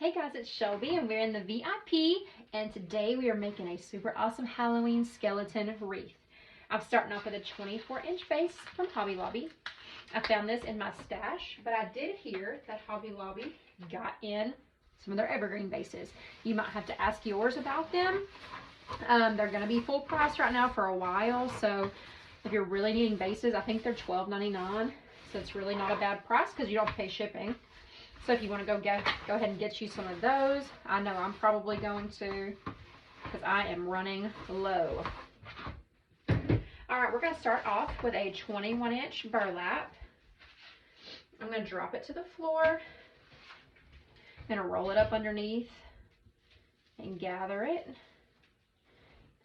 Hey guys, it's Shelby and we're in the VIP, and today we are making a super awesome Halloween skeleton wreath. I'm starting off with a 24-inch base from Hobby Lobby. I found this in my stash, but I did hear that Hobby Lobby got in some of their evergreen bases. You might have to ask yours about them. They're going to be full price right now for a while, so if you're really needing bases, I think they're $12.99, so it's really not a bad price because you don't pay shipping. So if you want to go ahead and get you some of those. I know I'm probably going to, because I am running low. Alright, we're going to start off with a 21-inch burlap. I'm going to drop it to the floor. I'm going to roll it up underneath and gather it.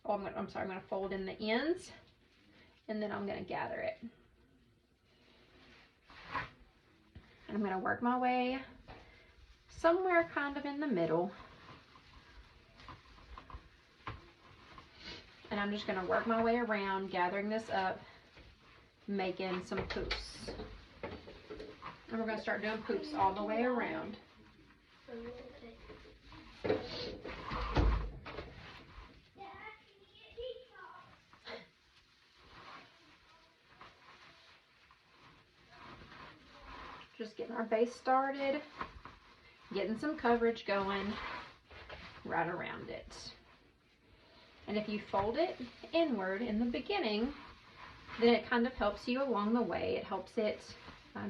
Oh, I'm sorry, I'm going to fold in the ends, and then I'm going to gather it. And I'm going to work my way somewhere kind of in the middle. And I'm just going to work my way around, gathering this up, making some poofs. And we're going to start doing poofs all the way around. Just getting our base started, getting some coverage going right around it. And if you fold it inward in the beginning, then it kind of helps you along the way. It helps it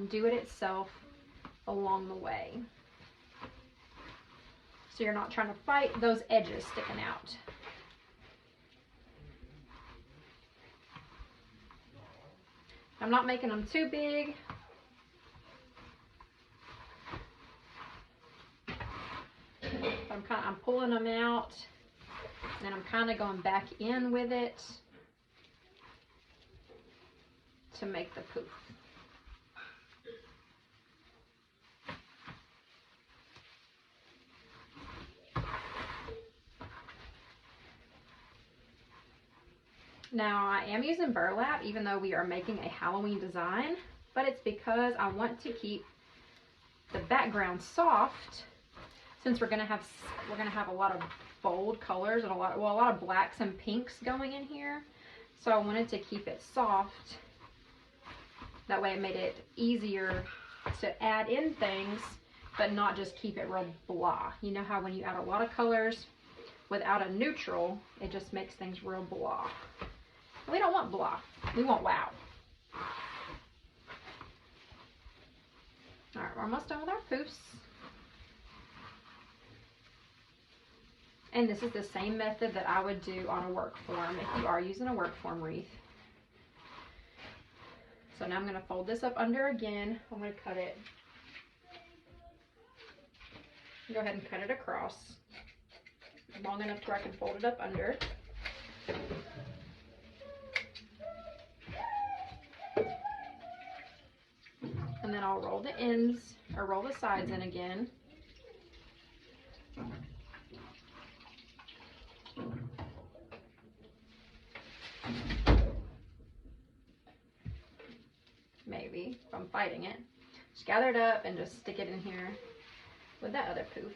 do it itself along the way. So you're not trying to fight those edges sticking out. I'm not making them too big. I'm pulling them out, and I'm kind of going back in with it to make the poof. Now I am using burlap even though we are making a Halloween design, but it's because I want to keep the background soft. Since we're gonna have a lot of bold colors and a lot of blacks and pinks going in here, so I wanted to keep it soft. That way it made it easier to add in things, but not just keep it real blah. You know how when you add a lot of colors without a neutral, it just makes things real blah. We don't want blah. We want wow. All right, we're almost done with our poofs. And this is the same method that I would do on a work form if you are using a work form wreath. So now I'm going to fold this up under again. I'm going to cut it. Go ahead and cut it across long enough to where I can fold it up under. And then I'll roll the ends, or roll the sides in again. Maybe, if I'm fighting it. Just gather it up and just stick it in here with that other poof.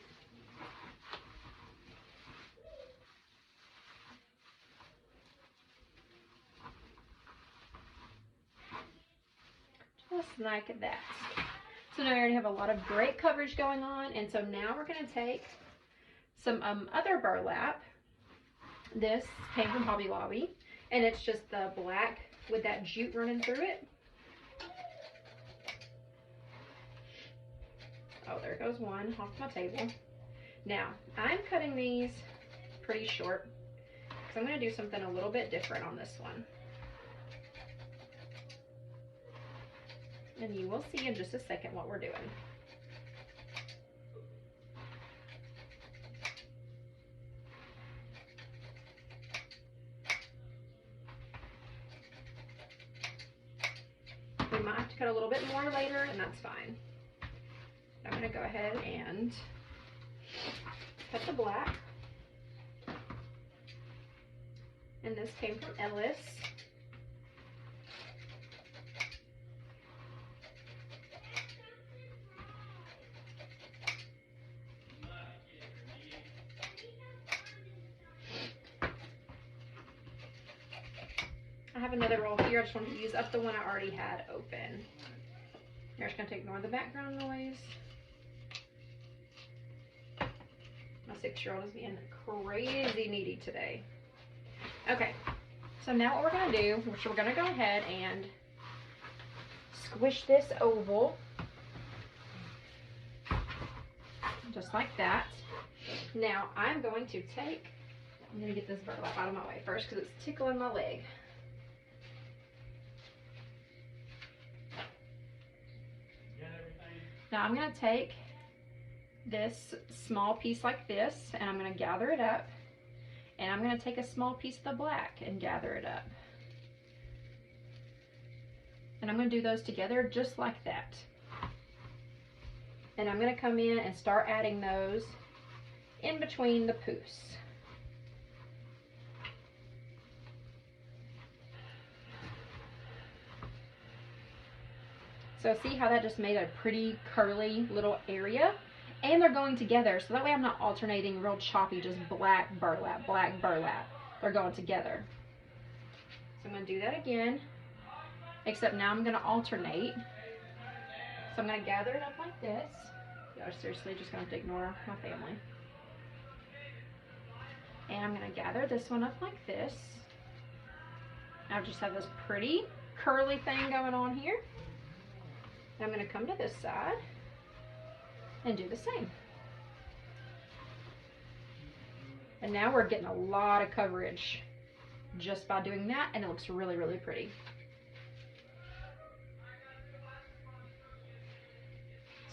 Just like that. So now we already have a lot of great coverage going on, and so now we're going to take some other burlap. This came from Hobby Lobby, and it's just the black with that jute running through it. Oh, there goes one off my table. Now, I'm cutting these pretty short because I'm going to do something a little bit different on this one. And you will see in just a second what we're doing. We might have to cut a little bit more later, and that's fine. I'm going to go ahead and cut the black. And this came from Ellis. I have another roll here. I just wanted to use up the one I already had open. You're just going to ignore the background noise. My 6-year-old is being crazy needy today. Okay, so now what we're going to do, which we're going to go ahead and squish this oval. Just like that. Now I'm going to get this burlap out of my way first because it's tickling my leg. Now I'm going to take this small piece like this and I'm going to gather it up, and I'm going to take a small piece of the black and gather it up. And I'm going to do those together just like that. And I'm going to come in and start adding those in between the poofs. So see how that just made a pretty curly little area? And they're going together, so that way I'm not alternating real choppy, just black burlap, black burlap. They're going together. So I'm going to do that again, except now I'm going to alternate. So I'm going to gather it up like this. Y'all seriously just going to ignore my family. And I'm going to gather this one up like this. I just have this pretty curly thing going on here. And I'm going to come to this side and do the same. And now we're getting a lot of coverage just by doing that, and it looks really, really pretty.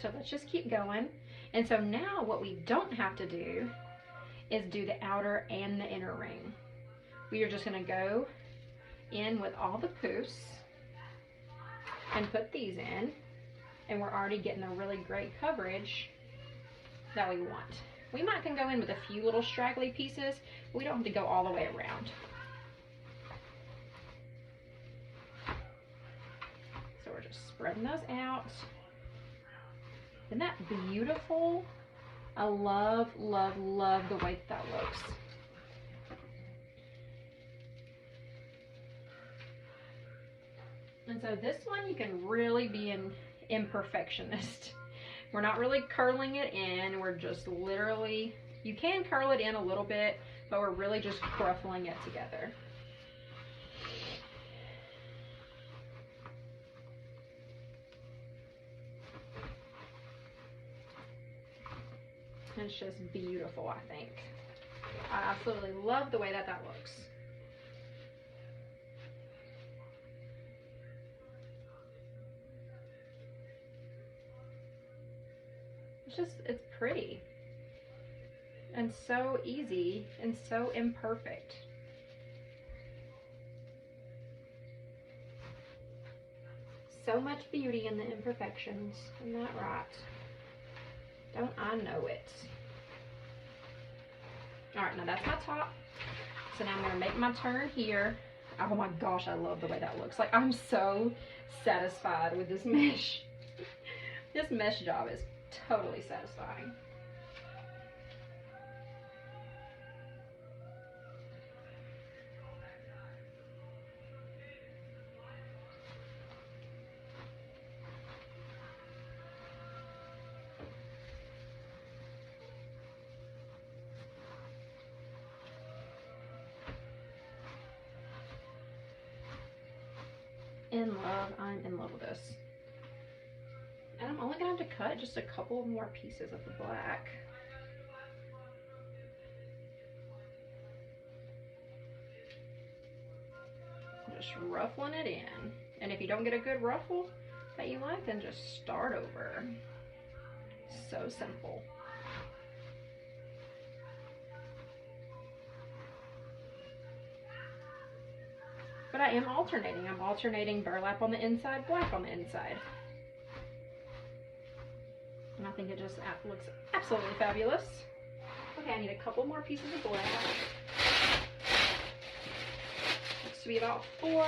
So let's just keep going. And so now what we don't have to do is do the outer and the inner ring. We are just going to go in with all the poofs and put these in, and we're already getting a really great coverage that we want. We might can go in with a few little straggly pieces, but we don't have to go all the way around. So we're just spreading those out. Isn't that beautiful? I love, love, love the way that looks. And so this one you can really be an imperfectionist. We're not really curling it in. We're just literally, you can curl it in a little bit, but we're really just ruffling it together. It's just beautiful, I think. I absolutely love the way that looks. It's pretty. And so easy and so imperfect. So much beauty in the imperfections. Isn't that right? Don't I know it? Alright, now that's my top. So now I'm going to make my turn here. Oh my gosh, I love the way that looks. Like, I'm so satisfied with this mesh. This mesh job is totally satisfying. In love. I'm in love with this. And I'm only going to have to cut just a couple more pieces of the black. Just ruffling it in. And if you don't get a good ruffle that you like, then just start over. So simple. But I am alternating. I'm alternating burlap on the inside, black on the inside. And I think it just looks absolutely fabulous. Okay, I need a couple more pieces of black. Looks to be about 4.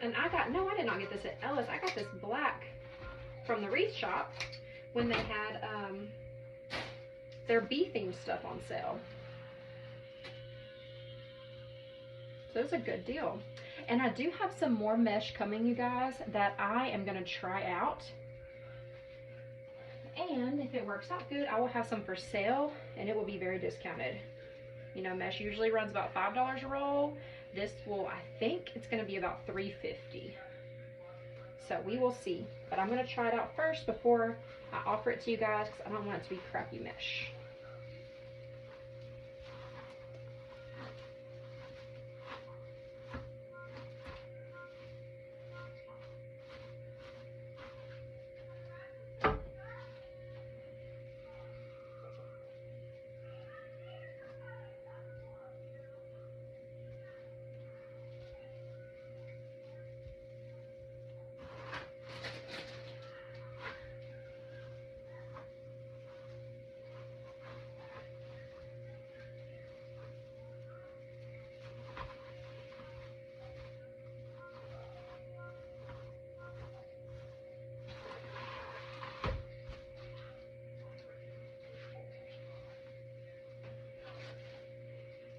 And no, I did not get this at Ellis. I got this black from the wreath shop when they had their bee themed stuff on sale. So it's a good deal. And I do have some more mesh coming, you guys, that I am going to try out. And if it works out good, I will have some for sale, and it will be very discounted. You know, mesh usually runs about $5 a roll. This will, I think it's going to be about $3.50. So we will see. But I'm going to try it out first before I offer it to you guys, because I don't want it to be crappy mesh.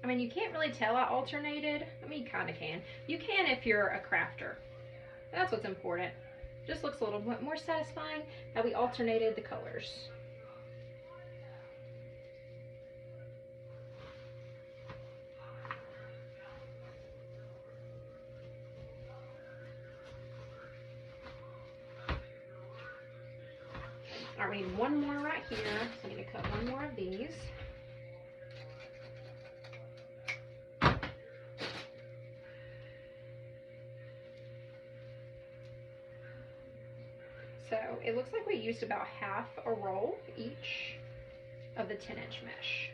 I mean, you can't really tell I alternated. I mean, you kind of can. You can if you're a crafter. That's what's important. Just looks a little bit more satisfying that we alternated the colors. All right, we need one more right here. So I need to cut one more of these. So it looks like we used about half a roll each of the 10-inch mesh.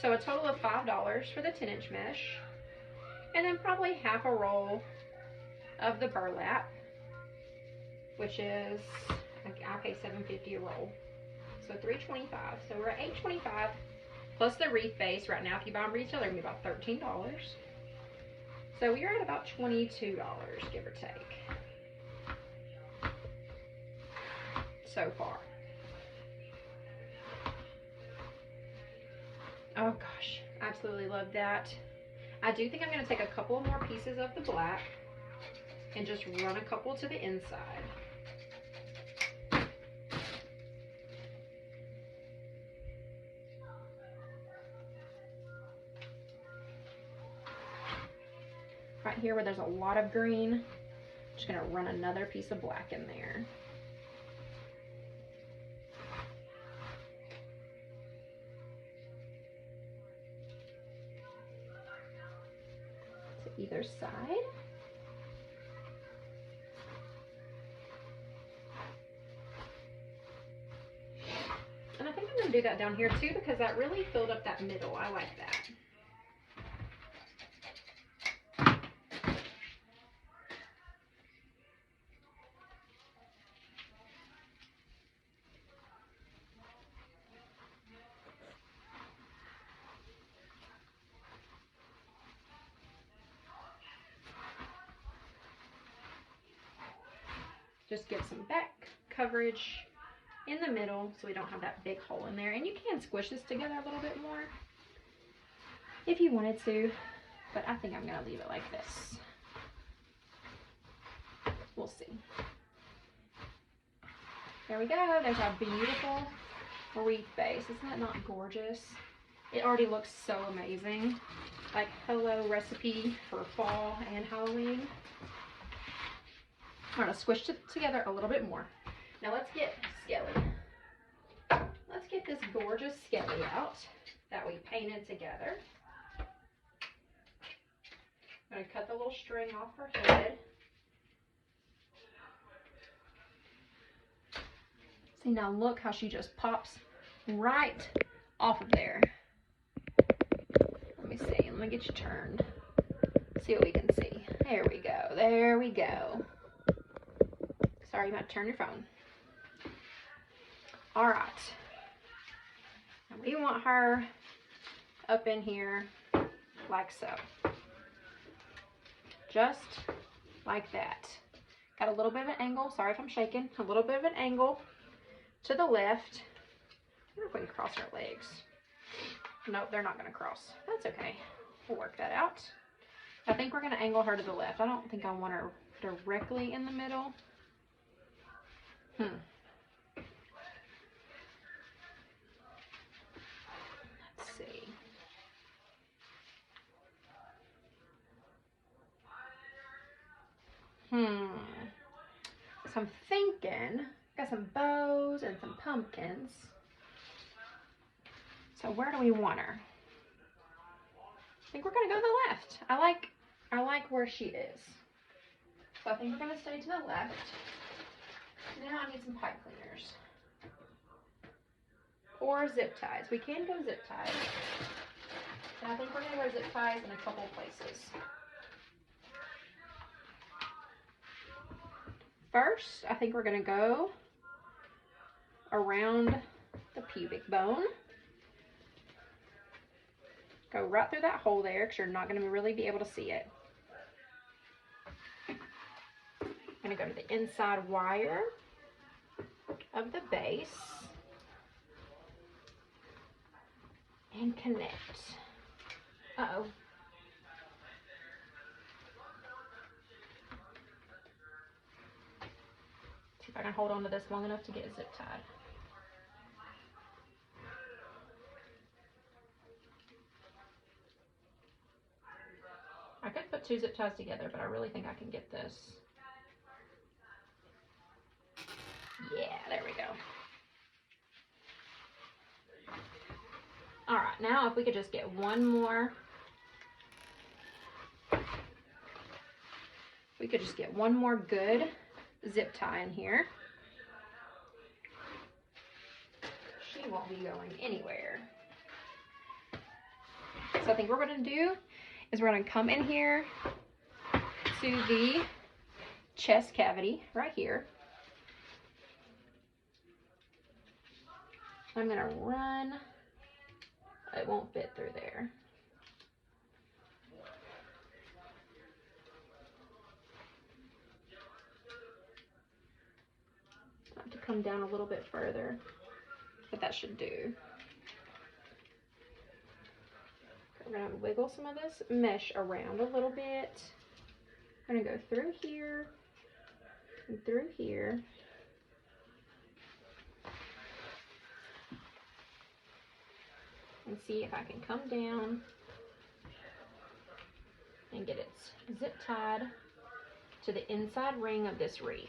So a total of $5 for the 10-inch mesh, and then probably half a roll of the burlap, which is, I pay $7.50 a roll. So $3.25. So we're at $8.25 plus the wreath base. Right now, if you buy them retail, they're gonna be about $13. So we are at about $22, give or take. So far. Oh gosh, absolutely love that. I do think I'm going to take a couple more pieces of the black and just run a couple to the inside. Right here where there's a lot of green, I'm just going to run another piece of black in there. Either side. And I think I'm going to do that down here too, because that really filled up that middle. I like that. Just get some back coverage in the middle so we don't have that big hole in there. And you can squish this together a little bit more if you wanted to, but I think I'm going to leave it like this. We'll see. There we go. There's our beautiful wreath base. Isn't that not gorgeous? It already looks so amazing. Like, hello recipe for fall and Halloween. I'm going to squish it together a little bit more. Now let's get Skelly. Let's get this gorgeous Skelly out that we painted together. I'm going to cut the little string off her head. See, now look how she just pops right off of there. Let me see. Let me get you turned. See what we can see. There we go. There we go. Sorry, you might turn your phone. All right. And we want her up in here like so. Just like that. Got a little bit of an angle. Sorry if I'm shaking. A little bit of an angle to the left wonder if we can cross our legs. Nope, they're not going to cross. That's okay. We'll work that out. I think we're going to angle her to the left. I don't think I want her directly in the middle. Let's see. So I'm thinking, got some bows and some pumpkins. So where do we want her? I think we're gonna go to the left. I like where she is. So I think we're gonna stay to the left. Now I need some pipe cleaners. Or zip ties. We can go zip ties. And I think we're gonna go zip ties in a couple places. First, I think we're gonna go around the pubic bone. Go right through that hole there because you're not going to really be able to see it. I'm going to go to the inside wire of the base and connect. Uh-oh. See if I can hold on to this long enough to get it zip tied. I could put 2 zip ties together, but I really think I can get this. Yeah, there we go. All right, now if we could just get one more. We could just get one more good zip tie in here. She won't be going anywhere. So I think what we're going to do is we're going to come in here to the chest cavity right here. I'm going to run. It won't fit through there. I have to come down a little bit further, but that should do. We're going to wiggle some of this mesh around a little bit. I'm going to go through here and through here. And see if I can come down and get it zip tied to the inside ring of this wreath.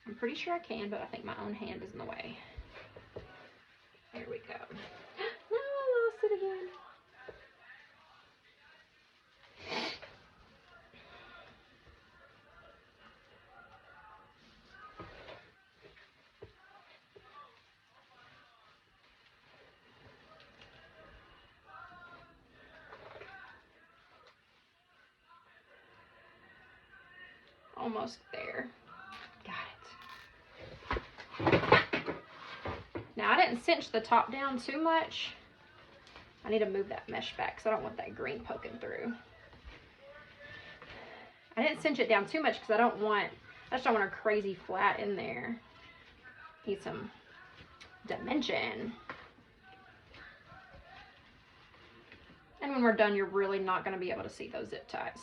I'm pretty sure I can, but I think my own hand is in the way. There we go. No, I lost it again. Almost there. Got it. Now I didn't cinch the top down too much. I need to move that mesh back because I don't want that green poking through. I didn't cinch it down too much because I just don't want her crazy flat in there. Need some dimension. And when we're done, you're really not going to be able to see those zip ties.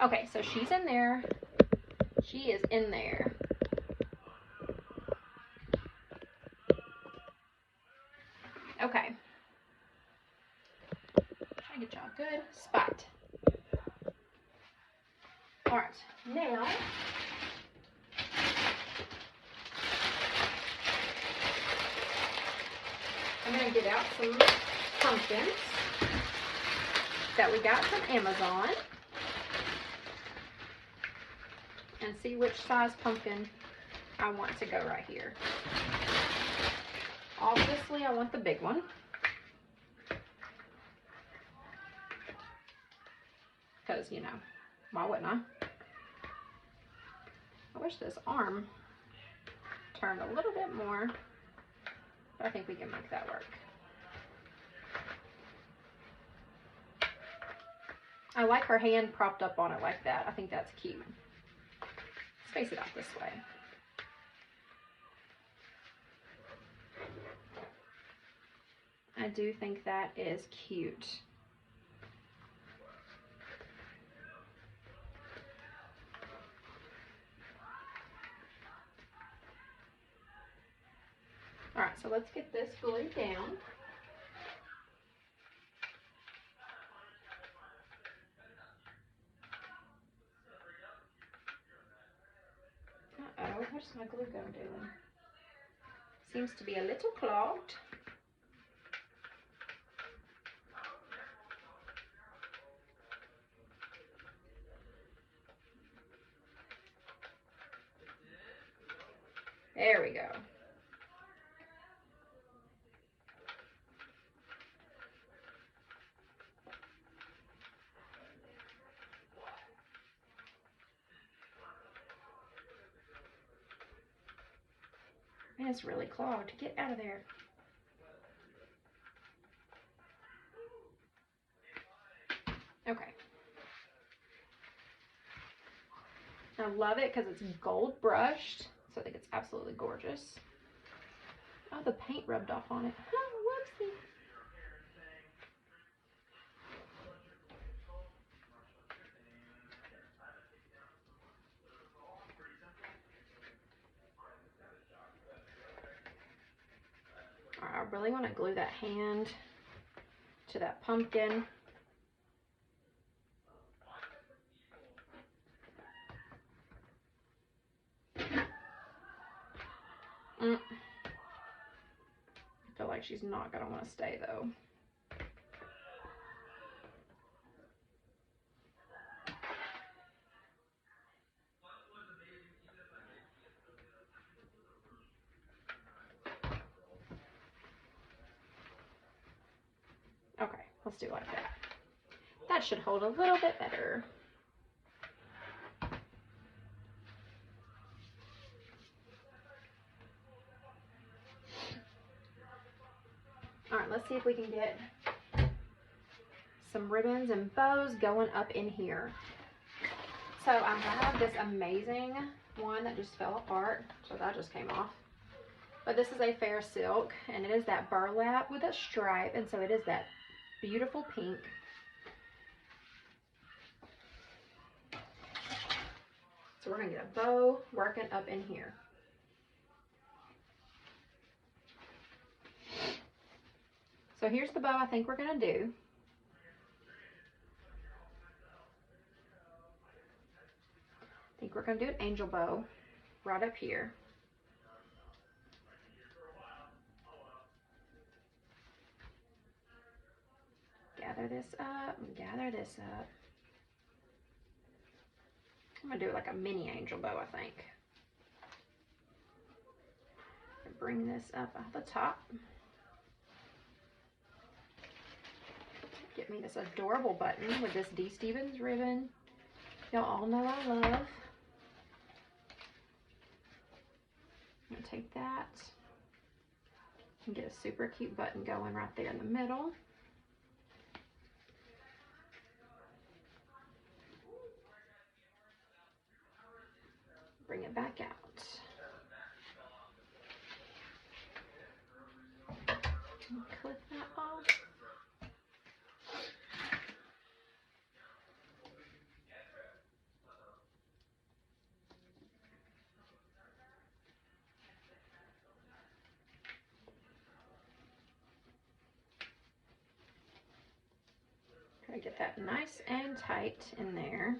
Okay, so she's in there. She is in there. Okay. Try to get y'all a good spot. All right, now I'm going to get out some pumpkins that we got from Amazon and see which size pumpkin I want to go right here. Obviously, I want the big one. Because, you know, why wouldn't I? I wish this arm turned a little bit more, but I think we can make that work. I like her hand propped up on it like that. I think that's cute. Let's face it out this way. I do think that is cute. All right, so let's get this glued down. Uh-oh, what's my glue gun doing? Seems to be a little clogged. There we go. Man, it's really clogged. Get out of there. Okay. I love it because it's gold brushed, so I think it's absolutely gorgeous. Oh, the paint rubbed off on it. Oh, whoopsie. All right, I really want to glue that hand to that pumpkin. I feel like she's not going to want to stay though. Okay, let's do it like that. That should hold a little bit better. All right, let's see if we can get some ribbons and bows going up in here. So I have this amazing one that just fell apart, so that just came off. But this is a Farasilk, and it is that burlap with a stripe, and so it is that beautiful pink. So we're gonna get a bow working up in here. So here's the bow I think we're gonna do. I think we're gonna do an angel bow right up here. Gather this up and gather this up. I'm gonna do like a mini angel bow, I think. And bring this up off the top. Get me this adorable button with this D. Stevens ribbon. Y'all all know I love. I'm gonna take that and get a super cute button going right there in the middle. Bring it back out. Clip that off. Try to get that nice and tight in there.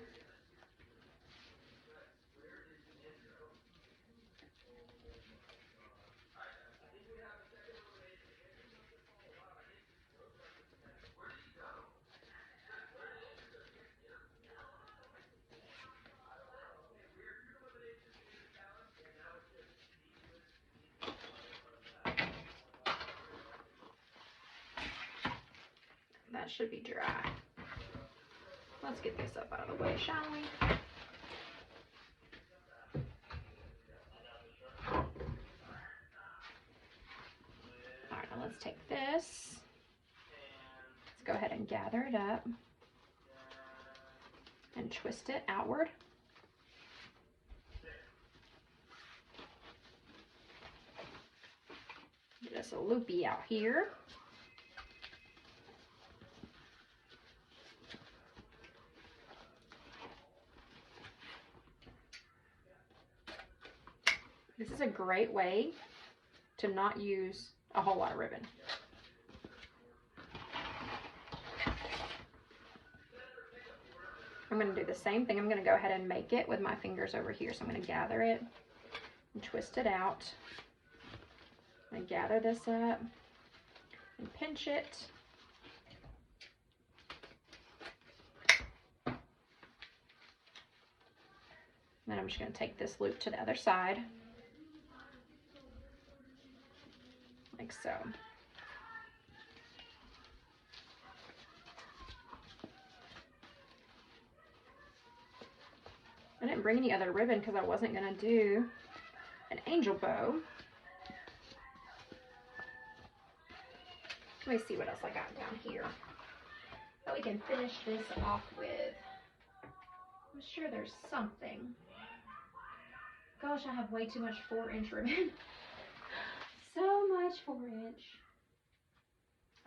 That should be dry. Let's get this up out of the way, shall we? All right, now let's take this. Let's go ahead and gather it up. and twist it outward. Get us a loopy out here. This is a great way to not use a whole lot of ribbon. I'm going to do the same thing. I'm going to go ahead and make it with my fingers over here. So I'm going to gather it and twist it out. And gather this up and pinch it. Then I'm just going to take this loop to the other side, like so. I didn't bring any other ribbon because I wasn't going to do an angel bow. Let me see what else I got down here that we can finish this off with. I'm sure there's something. Gosh, I have way too much 4-inch ribbon. So much 4-inch.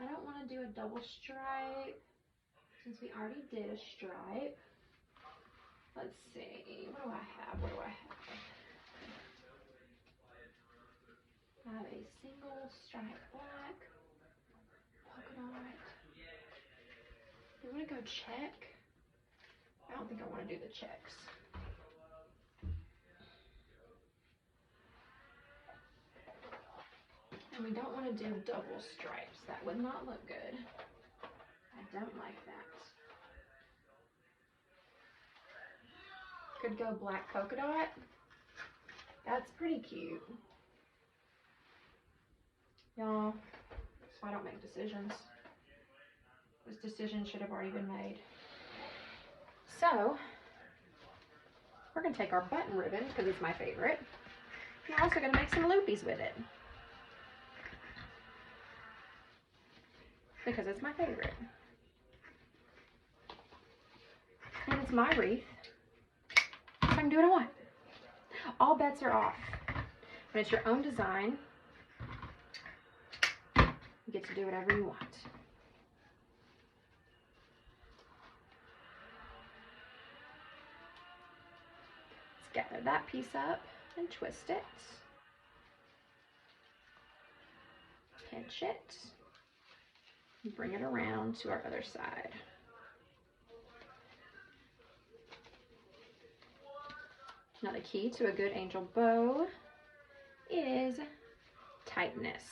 I don't want to do a double stripe since we already did a stripe. Let's see. What do I have? What do I have? I have a single stripe black. Polka dot. You want to go check? I don't think I want to do the checks. And we don't want to do double stripes. That would not look good. I don't like that. Could go black polka dot. That's pretty cute. Y'all, that's why I don't make decisions. This decision should have already been made. So, we're going to take our button ribbon, because it's my favorite. And we're also going to make some loopies with it, because it's my favorite. And it's my wreath. So I can do what I want. All bets are off. When it's your own design, you get to do whatever you want. Let's gather that piece up and twist it. Pinch it. And bring it around to our other side. Now the key to a good angel bow is tightness.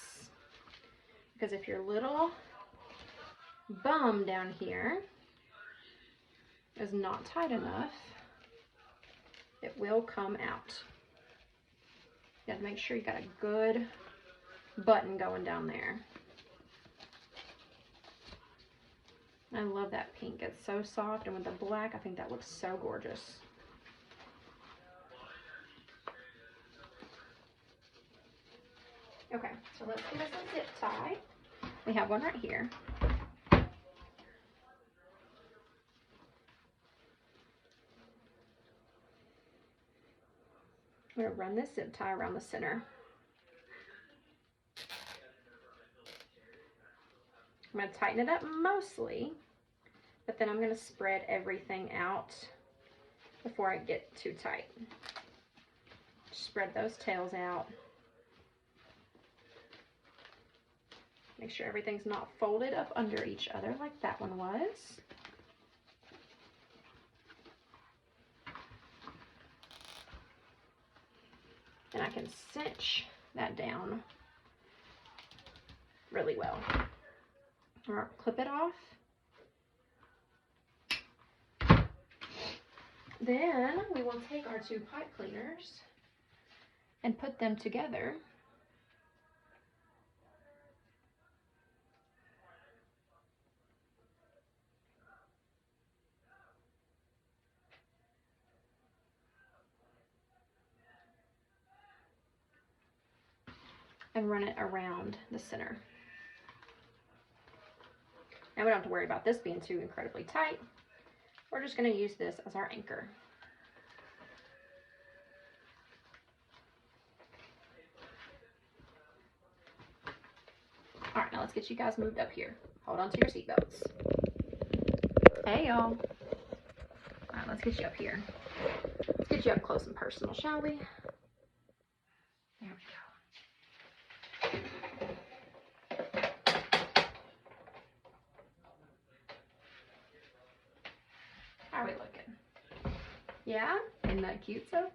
Because if your little bum down here is not tight enough, it will come out. You have to make sure you got a good button going down there. I love that pink. It's so soft, and with the black, I think that looks so gorgeous. Okay, so let's give us a zip tie. We have one right here. I'm going to run this zip tie around the center. I'm going to tighten it up mostly, but then I'm going to spread everything out before I get too tight. Spread those tails out. Make sure everything's not folded up under each other like that one was. And I can cinch that down really well. Or clip it off. Then we will take our two pipe cleaners and put them together. And run it around the center. Now we don't have to worry about this being too incredibly tight. we're just going to use this as our anchor. All right, now let's get you guys moved up here. Hold on to your seatbelts. Hey, y'all. All right, let's get you up here. Let's get you up close and personal, shall we? There we go. How are we looking? Yeah? Isn't that cute so far?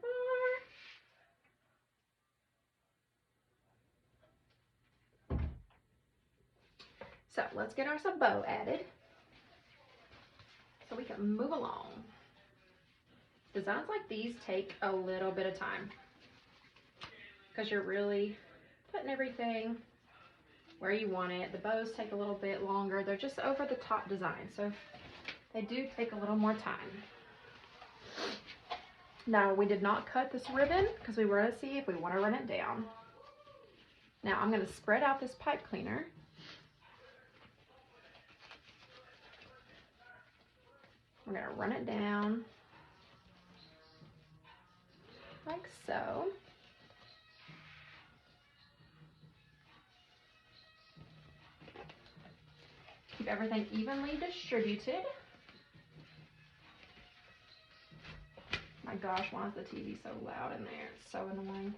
So let's get our bow added so we can move along. Designs like these take a little bit of time because you're really putting everything where you want it. The bows take a little bit longer. They're just over the top design, so they do take a little more time. Now, we did not cut this ribbon because we were going to see if we want to run it down. Now I'm going to spread out this pipe cleaner. We're going to run it down like so. Keep everything evenly distributed. My gosh, why is the TV so loud in there? It's so annoying.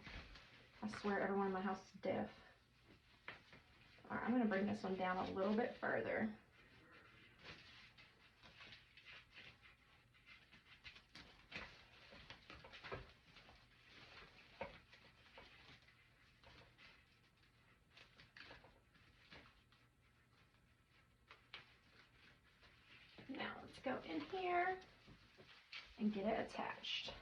I swear everyone in my house is deaf. All right, I'm going to bring this one down a little bit further. Now let's go in here and get it attached.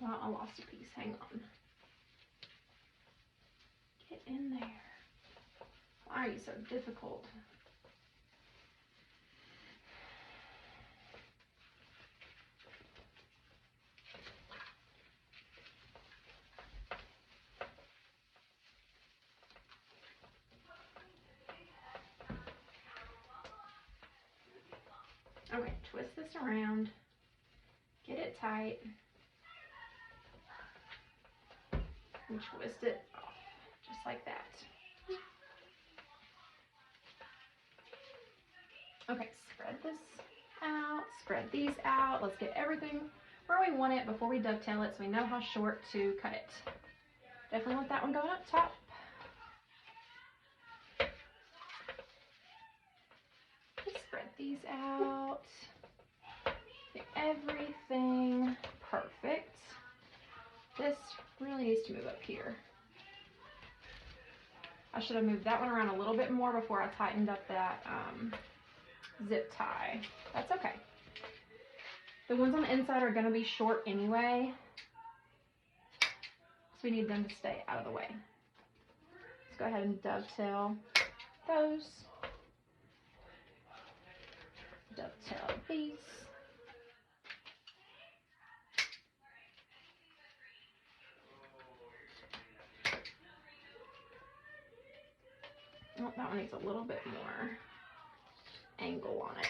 Well, I lost a piece. Hang on. Get in there. Why are you so difficult? Okay, twist this around. Get it tight. And twist it off, just like that. Okay, spread this out, spread these out. Let's get everything where we want it before we dovetail it so we know how short to cut it. Definitely want that one going up top. Just spread these out. Get everything perfect. This really needs to move up here. I should have moved that one around a little bit more before I tightened up that zip tie. That's okay. The ones on the inside are going to be short anyway, so we need them to stay out of the way. Let's go ahead and dovetail those. Dovetail these. Oh, that one needs a little bit more angle on it.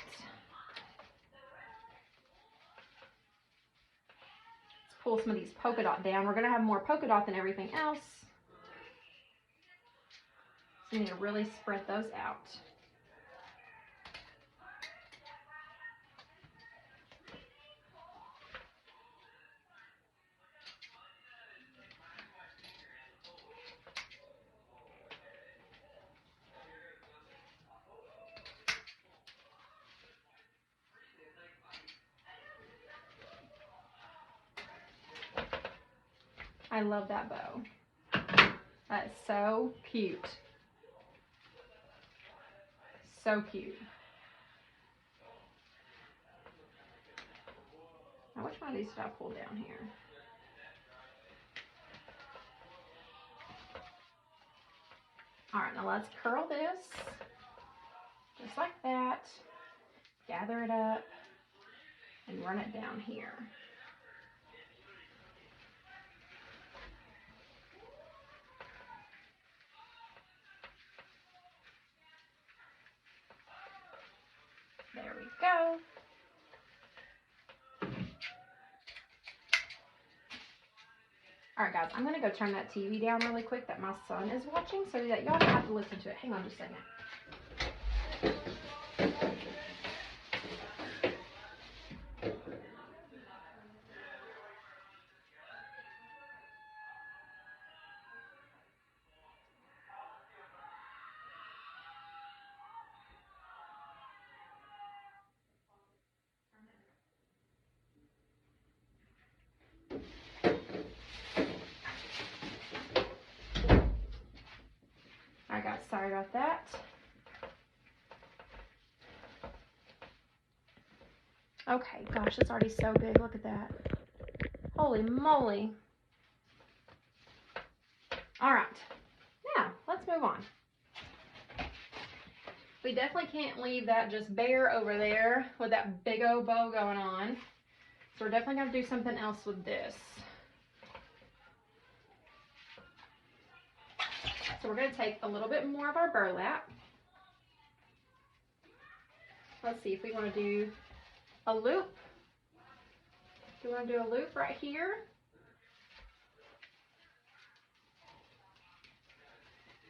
Let's pull some of these polka dot down. We're going to have more polka dot than everything else, so we need to really spread those out. I love that bow. That is so cute. So cute. Now, which one of these did I pull down here? All right, now let's curl this just like that. Gather it up and run it down here. There we go. All right, guys, I'm going to go turn that TV down really quick that my son is watching so that y'all don't have to listen to it. Hang on just a second. All right, guys, sorry about that. Okay, gosh, it's already so big. Look at that. Holy moly. All right, now let's move on. We definitely can't leave that just bare over there with that big old bow going on. So we're definitely going to do something else with this. So we're going to take a little bit more of our burlap. Let's see if we want to do a loop. Do we want to do a loop right here?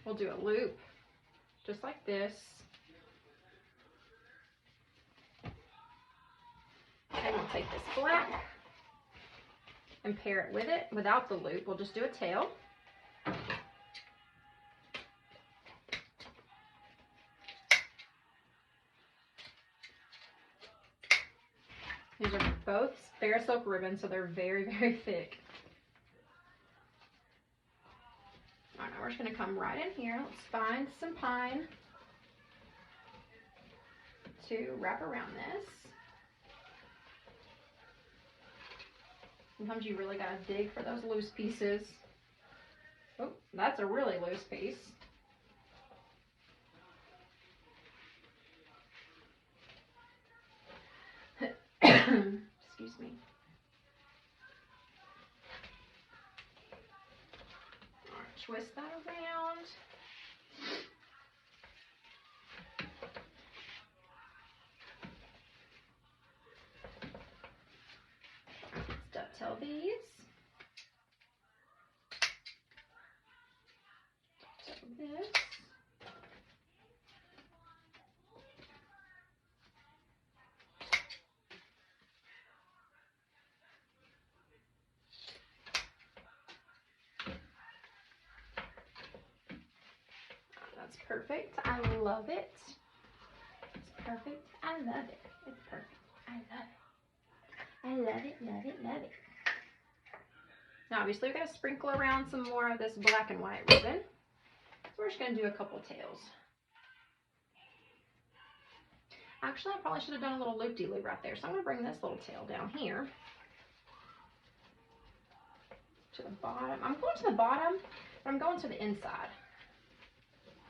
We'll do a loop just like this. And we'll take this black and pair it with it. Without the loop, we'll just do a tail. These are both Farasilk ribbons, so they're very, very thick. All right, now we're just going to come right in here. Let's find some pine to wrap around this. Sometimes you really got to dig for those loose pieces. Oh, that's a really loose piece. Excuse me. All right, twist that around. Let's dovetail these. Dovetail this. That's perfect. I love it. It's perfect. I love it. It's perfect. I love it. I love it, love it, love it. Now, obviously, we're going to sprinkle around some more of this black and white ribbon. So we're just going to do a couple tails. Actually, I probably should have done a little loop-de-loop right there. So I'm going to bring this little tail down here to the bottom. I'm going to the bottom, but I'm going to the inside.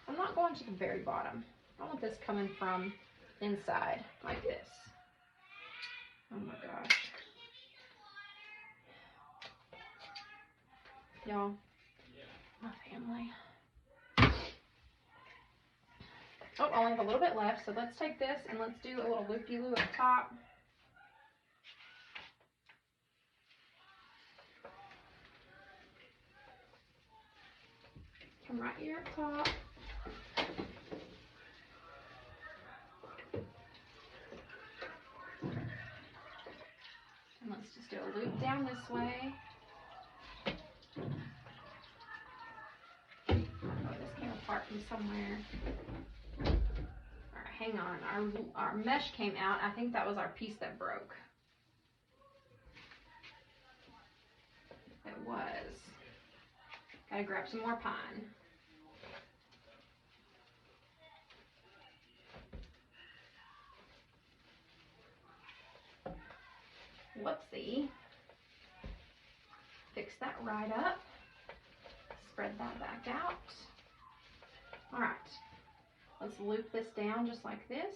I'm not going to the very bottom. I want this coming from inside, like this. Oh my gosh. Y'all, my family. Oh, I only have a little bit left, so let's take this and let's do a little loop-de-loop up top. Come right here up top. And let's just do a loop down this way. Oh, this came apart from somewhere. Alright, hang on. Our mesh came out. I think that was our piece that broke. It was. Gotta grab some more pine. Whoopsie. Fix that right up. Spread that back out. All right, let's loop this down just like this.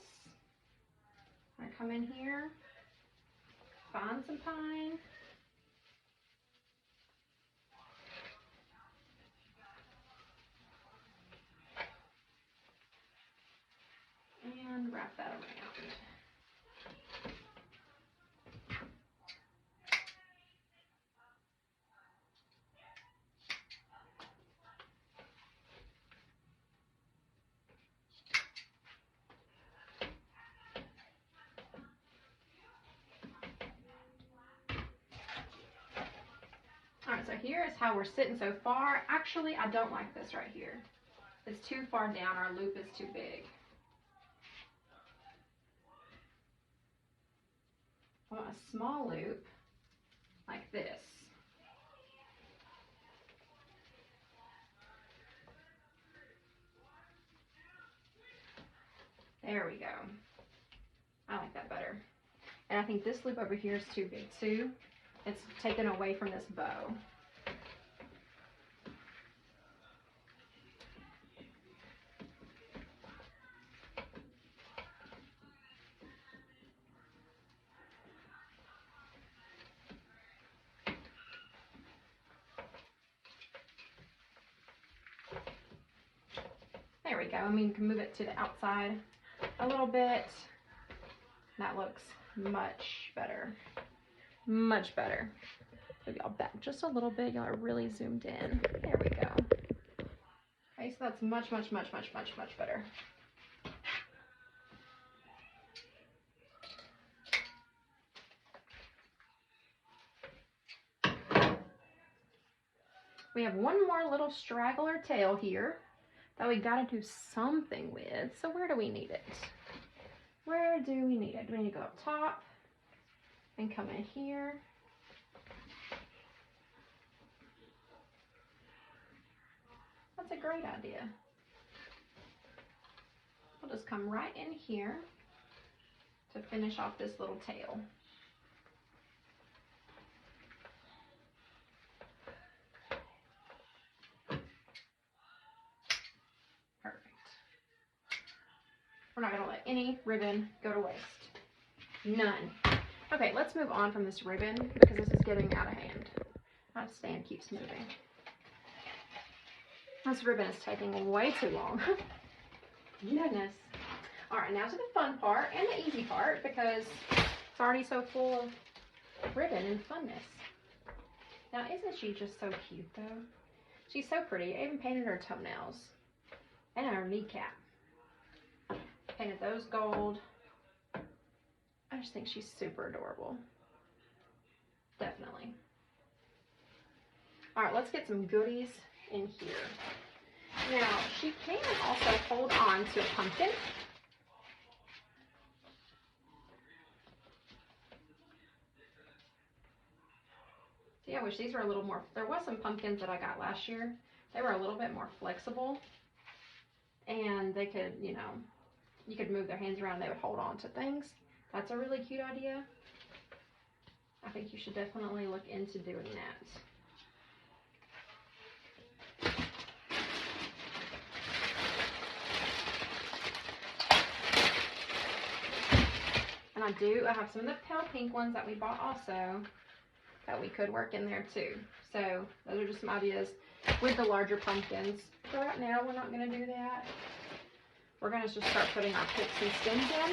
I come in here, find some pine. And wrap that around. Alright, so here is how we're sitting so far. Actually, I don't like this right here. It's too far down. Our loop is too big. I want a small loop like this. There we go. I like that better. And I think this loop over here is too big too. It's taken away from this bow. There we go. I mean, you can move it to the outside a little bit. That looks much better. Much better. Maybe I'll back just a little bit. Y'all are really zoomed in. There we go. Okay, so that's much better. We have one more little straggler tail here that we gotta do something with. So where do we need it? Where do we need it? Do we need to go up top and come in here? That's a great idea. We'll just come right in here to finish off this little tail. Perfect. We're not going to let any ribbon go to waste. None. Okay, let's move on from this ribbon because this is getting out of hand. My stand keeps moving. This ribbon is taking way too long. Goodness. All right, now to the fun part and the easy part because it's already so full of ribbon and funness. Now, isn't she just so cute, though? She's so pretty. I even painted her toenails and her kneecap. Painted those gold. I just think she's super adorable. Definitely. All right, let's get some goodies in here. Now, she can also hold on to a pumpkin. See, I wish these were a little more, there was some pumpkins that I got last year. They were a little bit more flexible and they could, you know, you could move their hands around and they would hold on to things. That's a really cute idea. I think you should definitely look into doing that. And I have some of the pale pink ones that we bought also that we could work in there too. So those are just some ideas with the larger pumpkins. So right now we're not going to do that. We're going to just start putting our picks and stems in.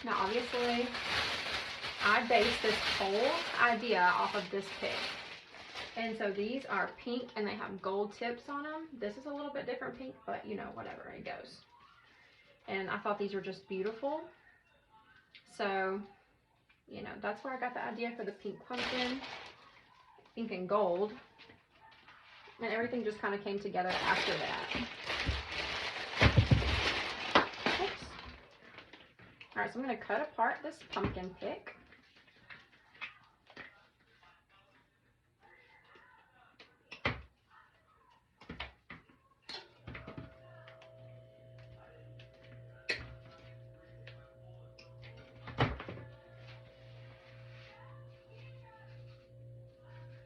Now obviously I based this whole idea off of this pick. And so these are pink and they have gold tips on them. This is a little bit different pink, but you know, whatever, it goes. And I thought these were just beautiful. So, you know, that's where I got the idea for the pink pumpkin, pink and gold. And everything just kind of came together after that. Oops. All right, so I'm going to cut apart this pumpkin pick.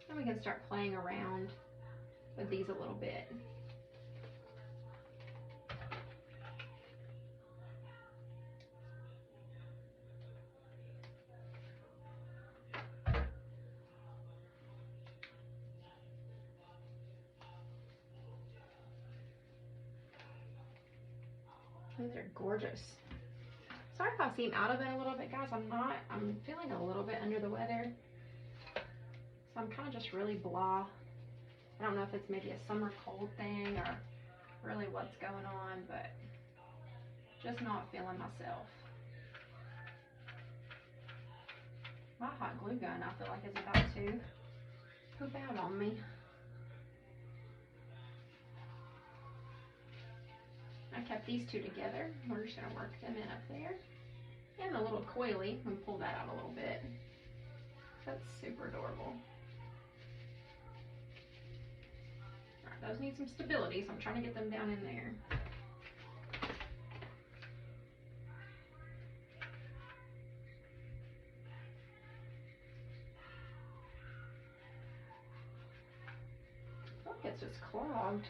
And we can start playing around with these a little bit. These are gorgeous. Sorry if I seem out of it a little bit, guys. I'm feeling a little bit under the weather. So I'm kind of just really blah. I don't know if it's maybe a summer cold thing or really what's going on, but just not feeling myself. My hot glue gun, I feel like, is about to poop out on me. I kept these two together. We're just going to work them in up there. And a little coily. I'm going to pull that out a little bit. That's super adorable. Alright, those need some stability, so I'm trying to get them down in there. Look, it's just clogged.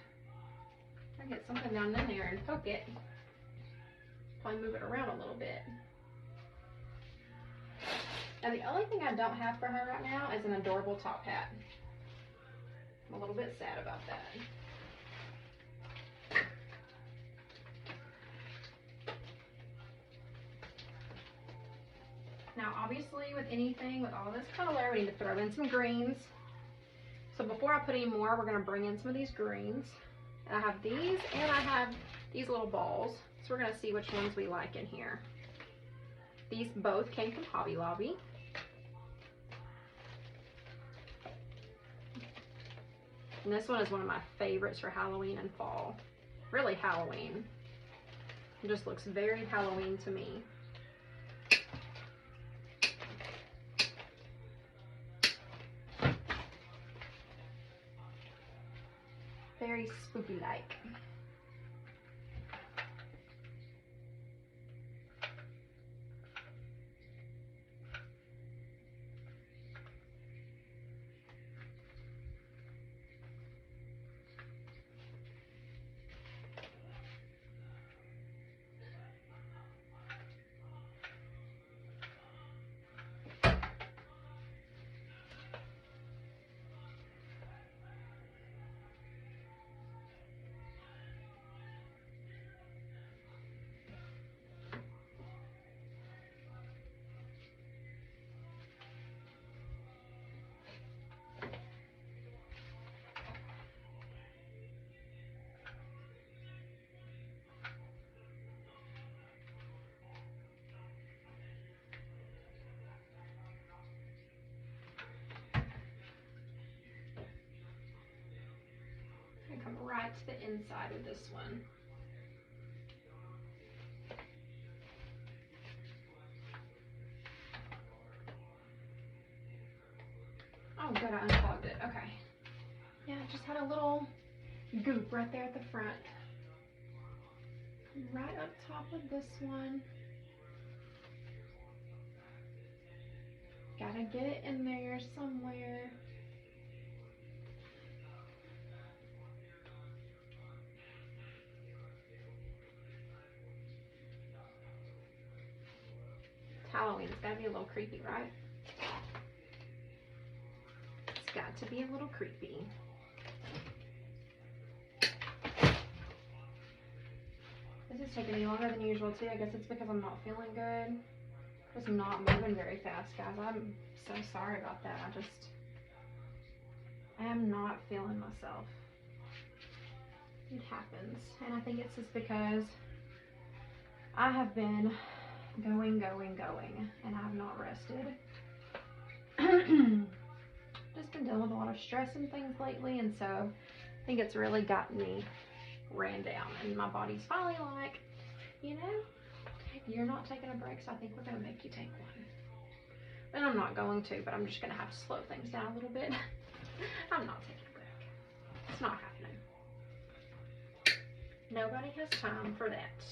I get something down in there and poke it. Probably move it around a little bit. Now the only thing I don't have for her right now is an adorable top hat. I'm a little bit sad about that. Now obviously with anything, with all this color, we need to throw in some greens. So before I put any more, we're going to bring in some of these greens. And I have these and I have these little balls. So we're going to see which ones we like in here. These both came from Hobby Lobby. And this one is one of my favorites for Halloween and fall. Really Halloween. It just looks very Halloween to me. Very spooky-like. Come right to the inside of this one. Oh good, I unclogged it. Okay. Yeah, it just had a little goop right there at the front. Right up top of this one. Gotta get it in there somewhere. Halloween, it's gotta be a little creepy, right? It's got to be a little creepy. This is taking me longer than usual too. I guess it's because I'm not feeling good. Just not moving very fast, guys. I'm so sorry about that. I am not feeling myself. It happens. And I think it's just because I have been going, and I have not rested. Just been dealing with a lot of stress and things lately, and so I think it's really gotten me ran down, and my body's finally like, you know, you're not taking a break, so I think we're gonna make you take one. And I'm not going to, but I'm just gonna have to slow things down a little bit. I'm not taking a break. It's not happening. Nobody has time for that.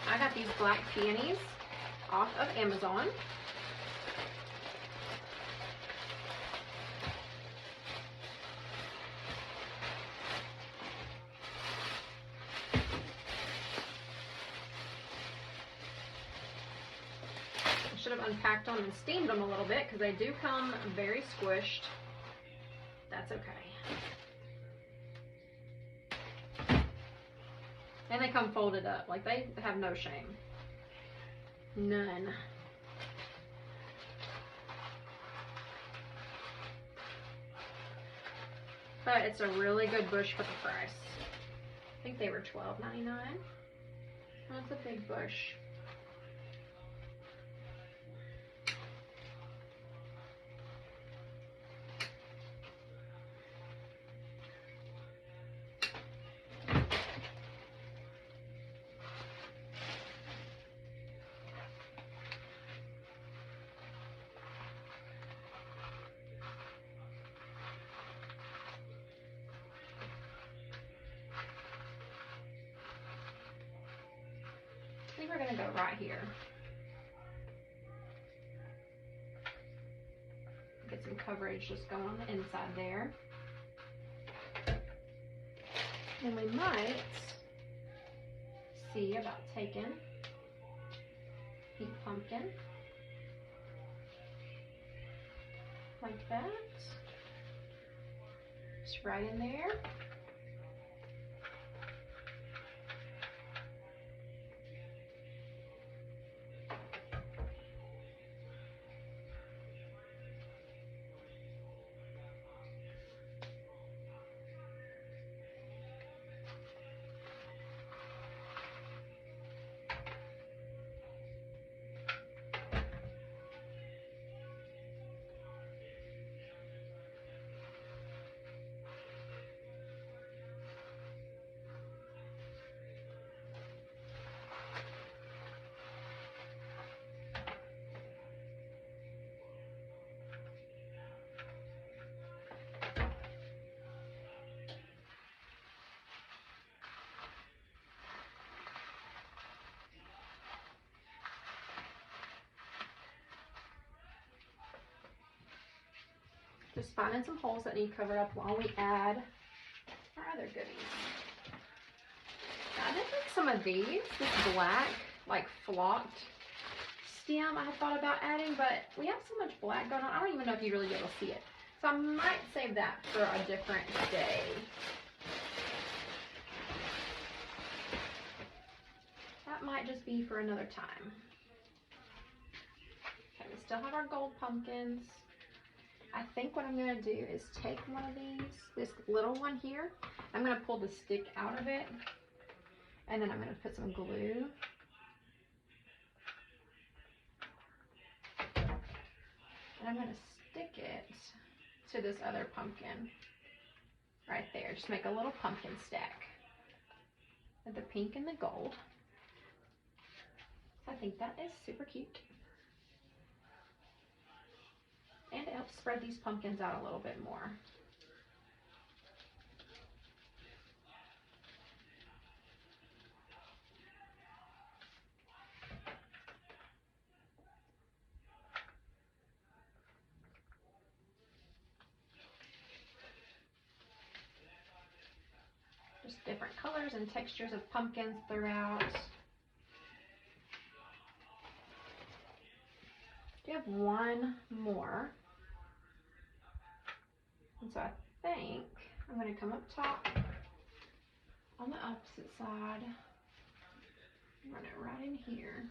I got these black peonies off of Amazon. should have unpacked them and steamed them a little bit because they do come very squished. That's okay. And they come folded up. Like, they have no shame. None. But it's a really good bush for the price. I think they were $12.99. That's a big bush. I think we're going to go right here. Get some coverage just going on the inside there. And we might see about taking pink pumpkin like that. Just right in there. Just finding some holes that need covered up while we add our other goodies. Now, I did like some of these, this black, like flocked stem I thought about adding, but we have so much black going on, I don't even know if you really be able to see it. So I might save that for a different day. That might just be for another time. Okay, we still have our gold pumpkins. I think what I'm going to do is take one of these, this little one here. I'm going to pull the stick out of it, and then I'm going to put some glue. And I'm going to stick it to this other pumpkin right there. Just make a little pumpkin stack with the pink and the gold. I think that is super cute. And it helps spread these pumpkins out a little bit more. Just different colors and textures of pumpkins throughout. We have one more. And so I think I'm going to come up top on the opposite side, run it right in here.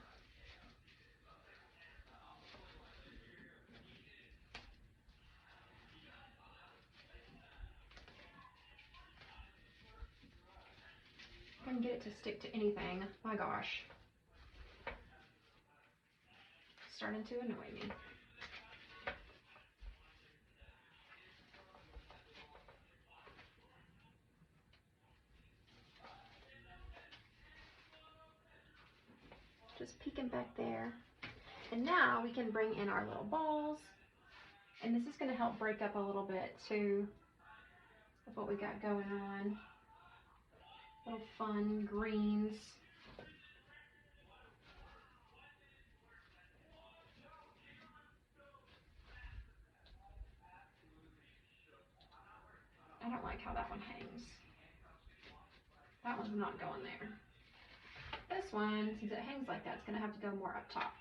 I can get it to stick to anything. My gosh. It's starting to annoy me. Just peeking back there. And now we can bring in our little balls. And this is going to help break up a little bit too of what we got going on. Little fun greens. I don't like how that one hangs. That one's not going there. This one, since it hangs like that, it's going to have to go more up top.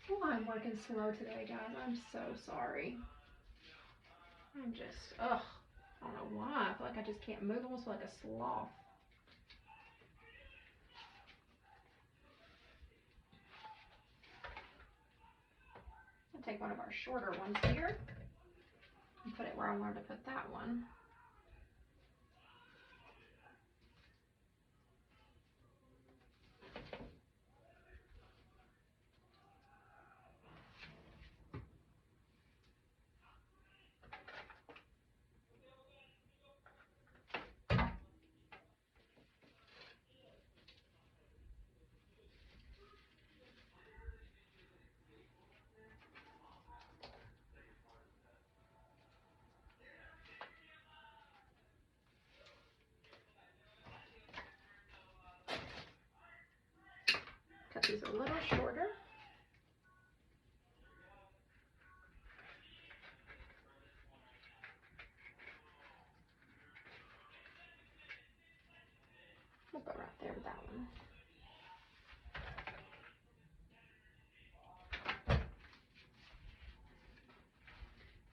Oh, I'm working slow today, guys. I'm so sorry. I'm just, ugh. I don't know why. I feel like I just can't move. I almost feel like a sloth. I'll take one of our shorter ones here and put it where I wanted to put that one. Cut these a little shorter. We'll go right there with that one.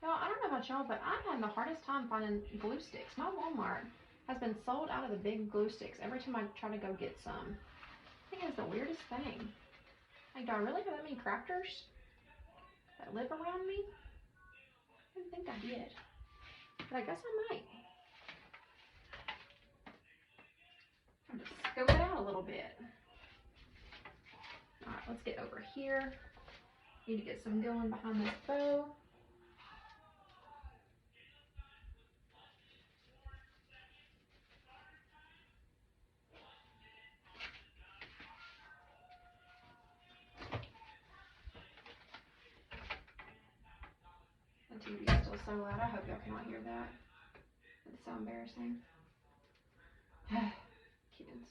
Y'all, I don't know about y'all, but I'm having the hardest time finding glue sticks. My Walmart has been sold out of the big glue sticks every time I try to go get some. I think it's the weirdest thing. Like, do I really have that many crafters that live around me? I didn't think I did, but I guess I might. I'm just scope it out a little bit. All right, let's get over here. Need to get some going behind this bow. The TV is still so loud. I hope y'all cannot hear that. It's so embarrassing. Kids.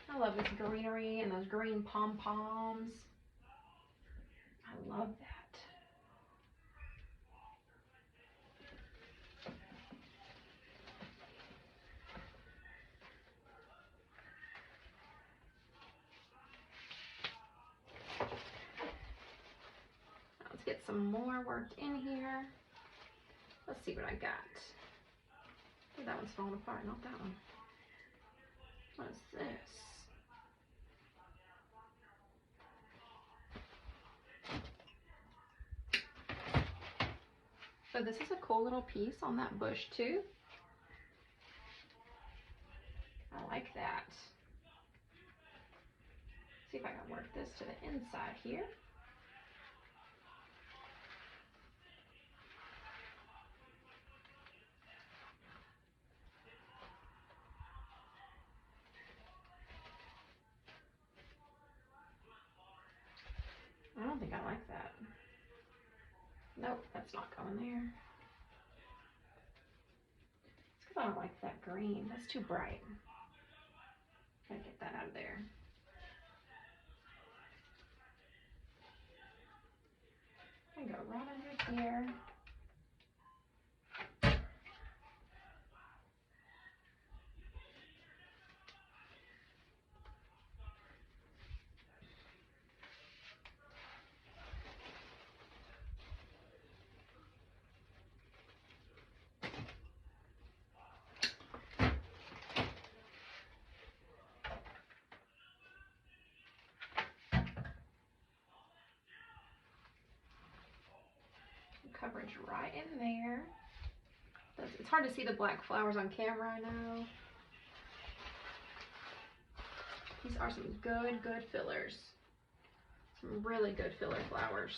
I love this greenery and those green pom-poms. I love that. Let's get some more worked in here. Let's see what I got. Oh, that one's falling apart, not that one. What is this? So this is a cool little piece on that bush too. I like that. See if I can work this to the inside here. I don't think I like that. Nope, that's not going there. It's because I don't like that green. That's too bright. Gotta get that out of there. I go right under here. Coverage right in there. It's hard to see the black flowers on camera, I know. These are some good fillers. Some really good filler flowers.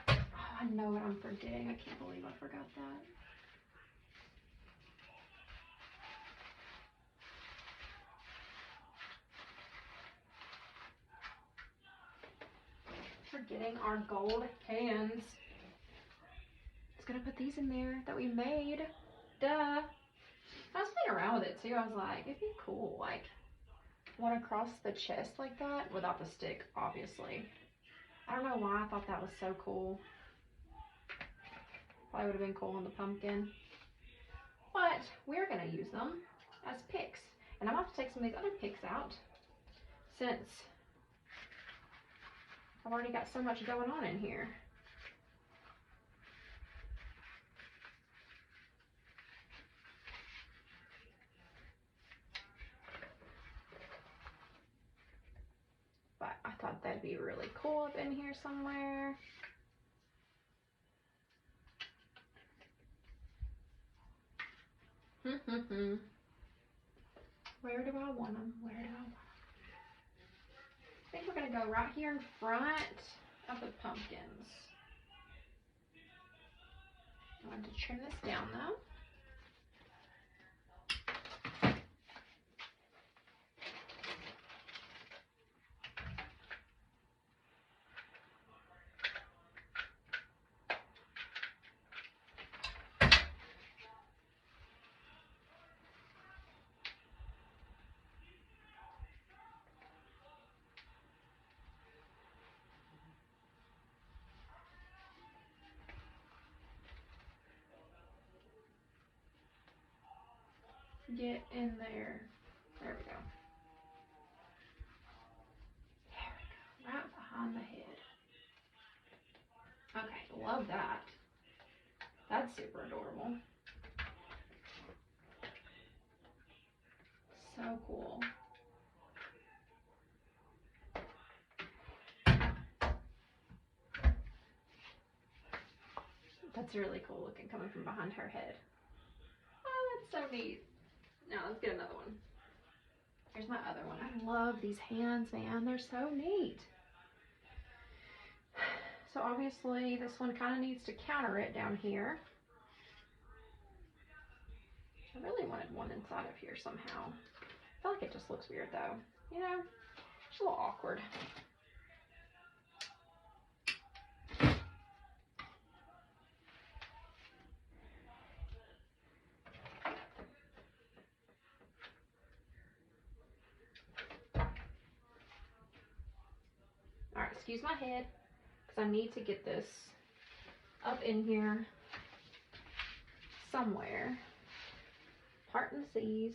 Oh, I know what I'm forgetting. I can't believe I forgot that. Forgetting our gold cans. Just gonna put these in there that we made. Duh. I was playing around with it too. I was like, it'd be cool, like one across the chest like that without the stick, obviously. I don't know why I thought that was so cool. Probably would have been cool on the pumpkin. But we're going to use them as picks. And I'm going to have to take some of these other picks out since I've already got so much going on in here. But I thought that'd be really cool up in here somewhere. Where do I want them? Where do I want them? I think we're going to go right here in front of the pumpkins. I want to trim this down though. Get in there. There we go. There we go. Right behind the head. Okay, love that. That's super adorable. So cool. That's really cool looking coming from behind her head. Oh, that's so neat. Now let's get another one. Here's my other one. I love these hands, man. They're so neat. So obviously this one kind of needs to counter it down here. I really wanted one inside of here somehow. I feel like it just looks weird though. You know, it's a little awkward. All right, excuse my head, because I need to get this up in here somewhere. Parting the seas.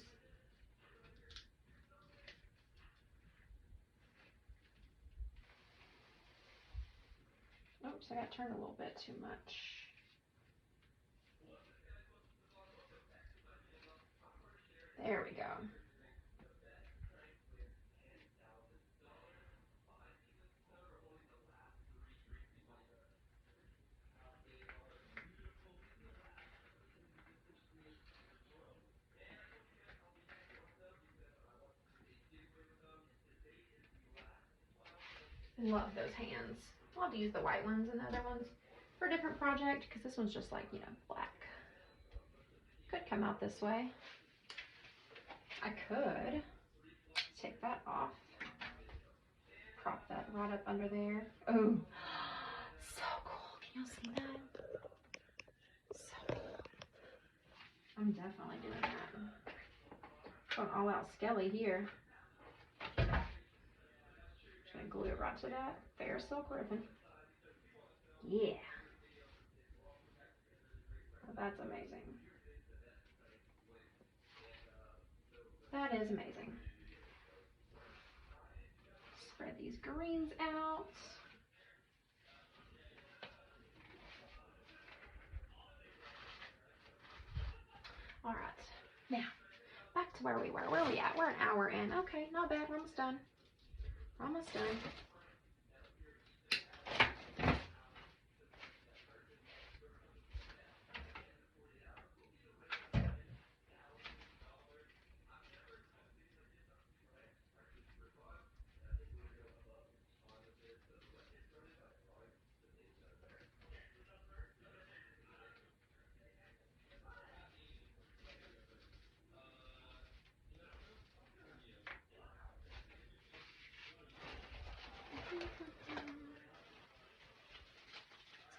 Oops, I got turned a little bit too much. There we go. Love those hands. I'll have to use the white ones and the other ones for a different project because this one's just like, you know, black. Could come out this way. I could take that off. Prop that right up under there. Oh, so cool. Can y'all see that? So cool. I'm definitely doing that. Going all out Skelly here. Just gonna glue it right to that Farasilk ribbon. Yeah. Oh, that's amazing. That is amazing. Spread these greens out. All right, now back to where we were. Where are we at? We're an hour in. Okay, not bad. We're almost done. We're almost done.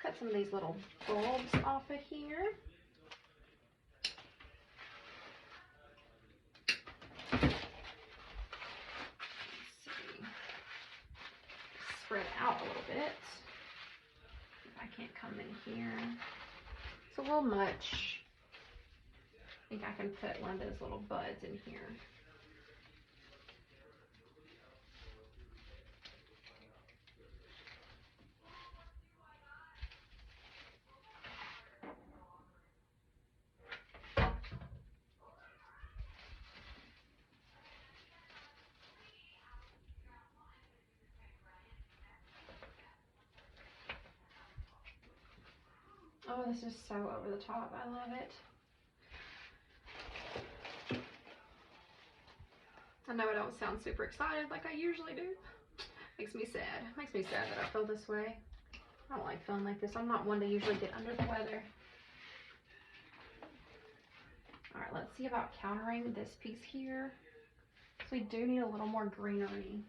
Cut some of these little bulbs off of here. Let's see. Spread out a little bit. If I can't come in here. a little much. I think I can put one of those little buds in here. Oh, this is so over the top. I love it. I know I don't sound super excited like I usually do. Makes me sad. Makes me sad that I feel this way. I don't like feeling like this. I'm not one to usually get under the weather. Alright, let's see about countering this piece here. So we do need a little more greenery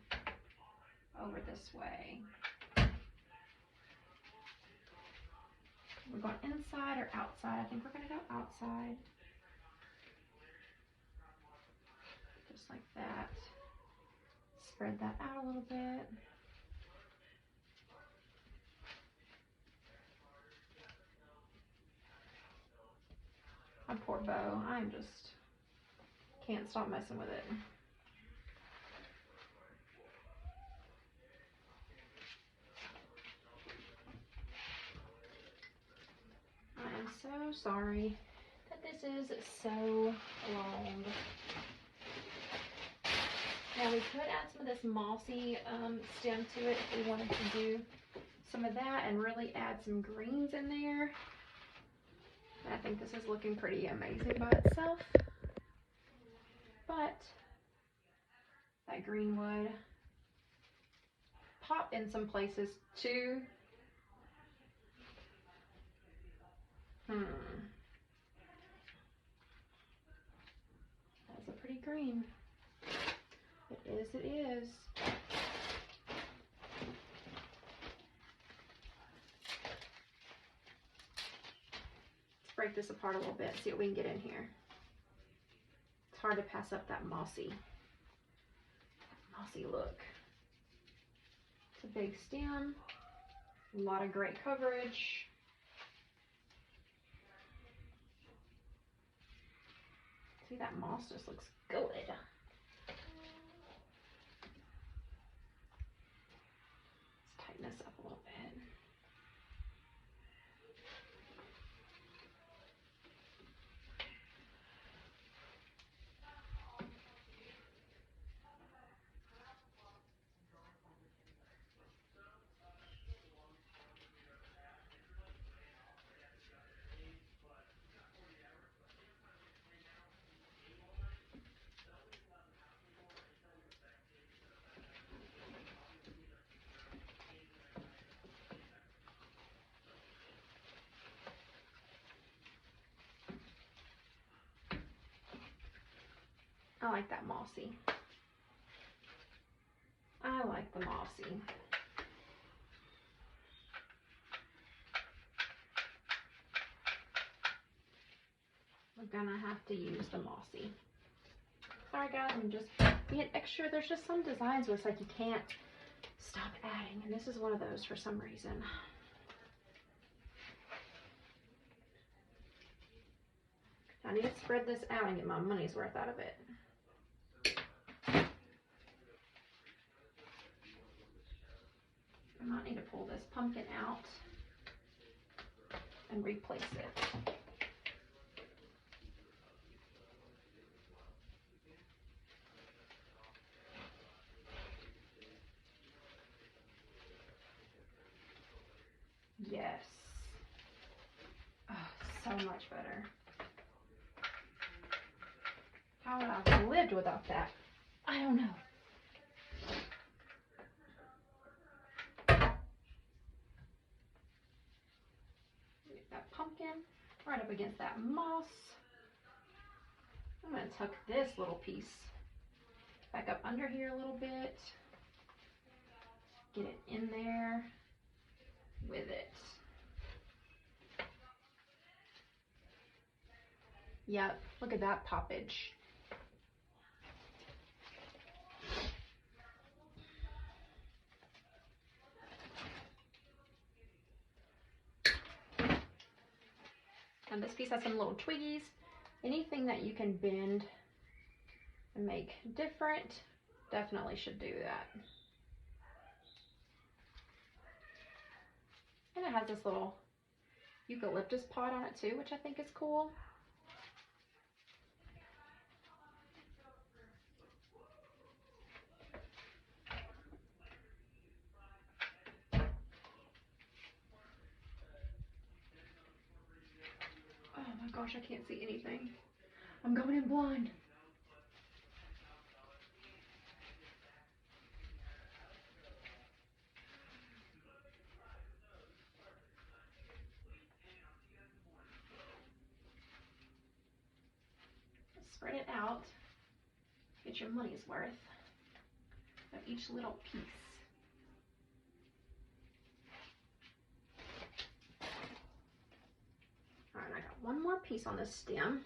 over this way. We're going inside or outside? I think we're going to go outside. Just like that. Spread that out a little bit. My poor bow. I'm just can't stop messing with it. I am so sorry that this is so long. Now we could add some of this mossy stem to it if we wanted to do some of that and really add some greens in there. I think this is looking pretty amazing by itself. But that green would pop in some places too. That's a pretty green. It is, it is. Let's break this apart a little bit, see what we can get in here. It's hard to pass up that mossy look. It's a big stem, a lot of great coverage. See, that moss just looks good. Let's tighten this up a little bit. I like that mossy. I like the mossy. We're gonna have to use the mossy. Sorry guys, I'm just being extra. There's just some designs where it's like you can't stop adding, and this is one of those for some reason. I need to spread this out and get my money's worth out of it. I might need to pull this pumpkin out and replace it. Yes. Oh, so much better. How would I have lived without that? I don't know. Get that pumpkin right up against that moss. I'm going to tuck this little piece back up under here a little bit. Get it in there with it. Yep, look at that poppage. This piece has some little twiggies. Anything that you can bend and make different, definitely should do that. And it has this little eucalyptus pot on it too, which I think is cool. Oh my gosh, I can't see anything. I'm going in blind. Spread it out. Get your money's worth of each little piece. All right, I got one more piece on this stem.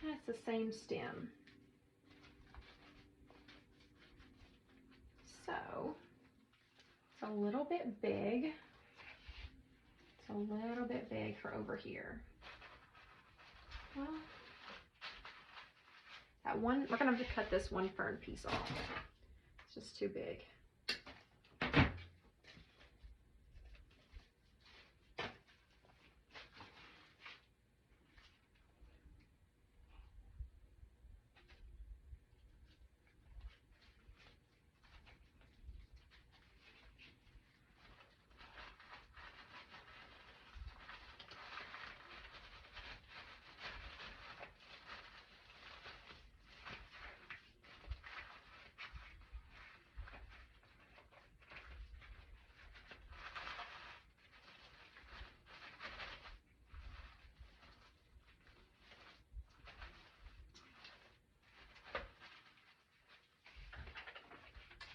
That's the same stem. So, it's a little bit big. It's a little bit big for over here. Well, that one, we're gonna have to cut this one fern piece off. It's just too big.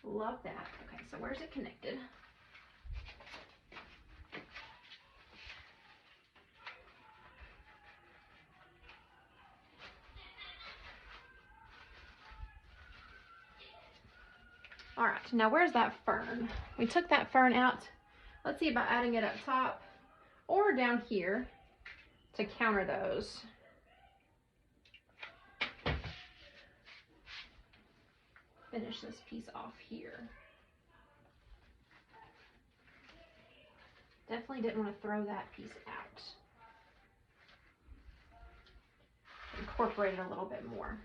Love that. Okay, so where's it connected? All right, now where's that fern? We took that fern out. Let's see about adding it up top or down here to counter those. Finish this piece off here. Definitely didn't want to throw that piece out. Incorporate it a little bit more.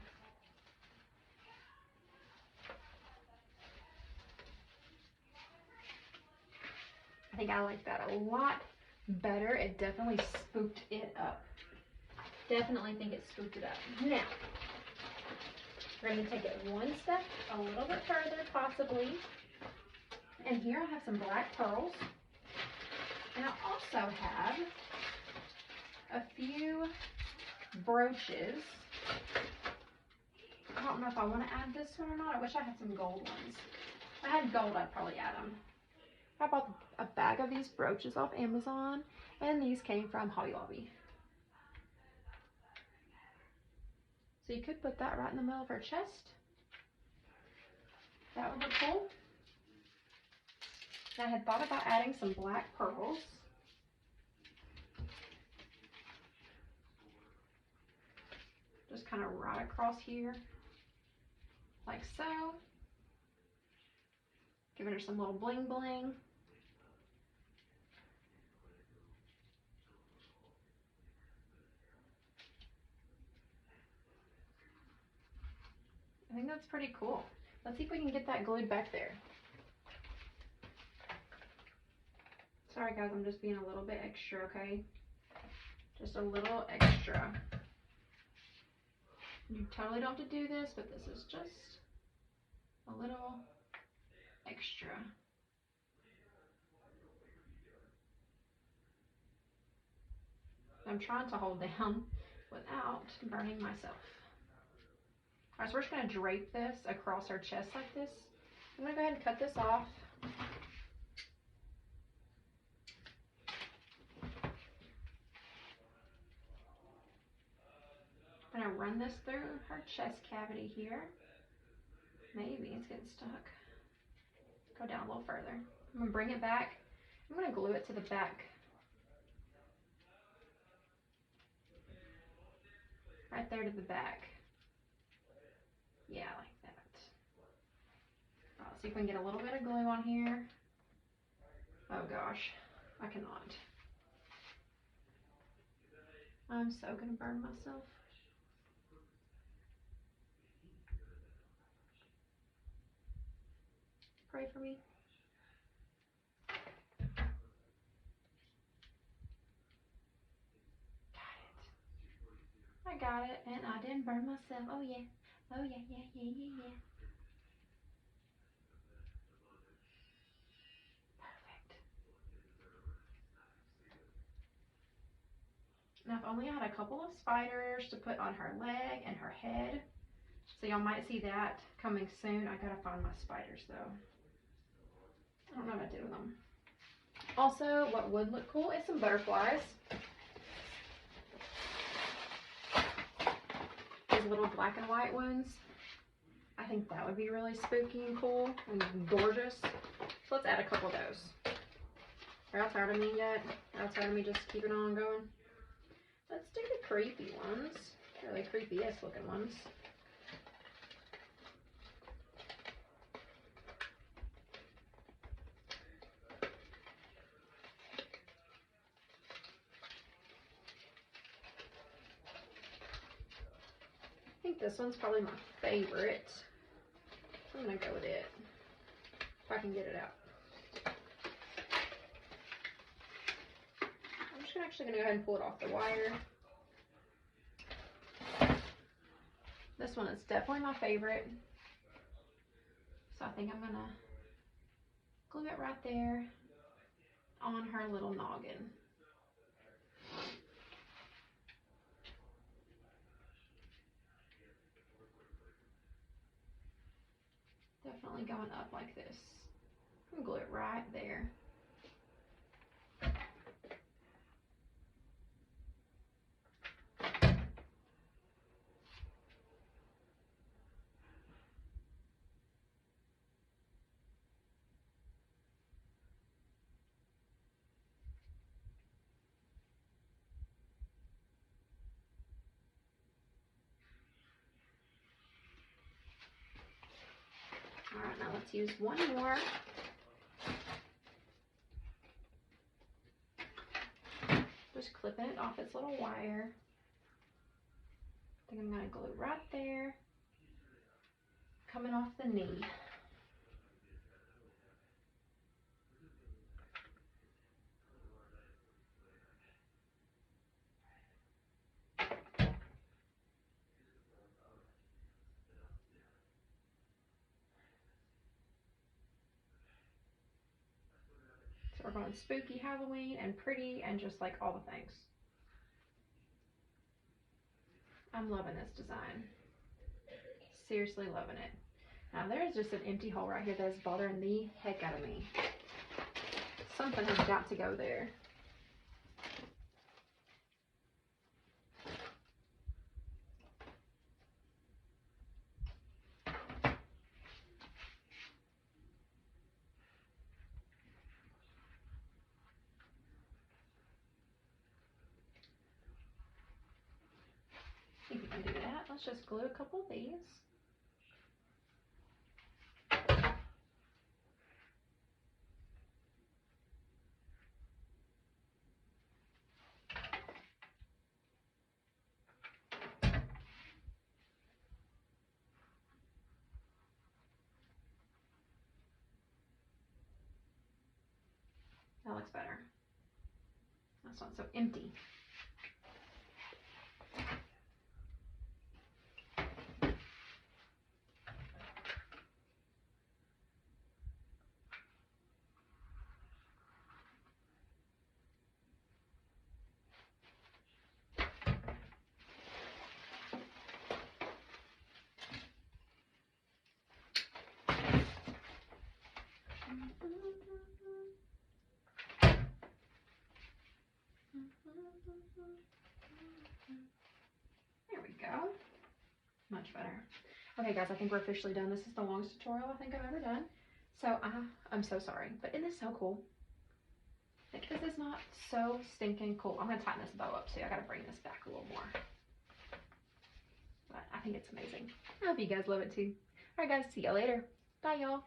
I think I like that a lot better. It definitely spooked it up. Definitely think it spooked it up. Now, we're going to take it one step a little bit further, possibly. And here I have some black pearls. And I also have a few brooches. I don't know if I want to add this one or not. I wish I had some gold ones. If I had gold, I'd probably add them. I bought a bag of these brooches off Amazon, and these came from Hobby Lobby. So you could put that right in the middle of her chest. That would look cool. I had thought about adding some black pearls. Just kind of right across here, like so. Giving her some little bling bling. I think that's pretty cool. Let's see if we can get that glued back there. Sorry guys, I'm just being a little bit extra, okay? Just a little extra. You totally don't have to do this, but this is just a little extra. I'm trying to hold down without burning myself. All right, so we're just gonna drape this across her chest like this. I'm gonna go ahead and cut this off. I'm gonna run this through her chest cavity here. Maybe it's getting stuck. Go down a little further. I'm going to bring it back. I'm going to glue it to the back. Right there to the back. Yeah, like that. Let's see if we can get a little bit of glue on here. Oh gosh, I cannot. I'm so gonna burn myself. Pray for me. I got it, and I didn't burn myself. Oh yeah. Oh yeah, yeah, yeah, yeah, yeah. Perfect. Now I've only had a couple of spiders to put on her leg and her head. So y'all might see that coming soon. I gotta find my spiders though. I don't know what I did with them. Also, what would look cool is some butterflies. These little black and white ones. I think that would be really spooky and cool and gorgeous. So let's add a couple of those. Are y'all tired of me yet? Are y'all tired of me just keeping on going? Let's do the creepy ones. Really creepy-esque looking ones. I think this one's probably my favorite. So I'm gonna go with it. If I can get it out. I'm just actually gonna go ahead and pull it off the wire. This one is definitely my favorite. So I think I'm gonna glue it right there on her little noggin. Definitely going up like this. I'm gonna glue it right there. All right, now let's use one more. Just clipping it off its little wire. I think I'm gonna glue right there, coming off the knee. So we're going spooky Halloween and pretty and just like all the things. I'm loving this design. Seriously loving it. Now there's just an empty hole right here that's bothering the heck out of me. Something has got to go there. I think we can do that. Let's just glue a couple of these. That looks better. That's not so empty. There we go. Much better. Okay guys, I think we're officially done. This is the longest tutorial I think I've ever done. So I'm so sorry, but isn't this so cool? Like, this is not so stinking cool. I'm gonna tighten this bow up too. I gotta bring this back a little more. But I think it's amazing. I hope you guys love it too. Alright guys, see y'all later. Bye y'all.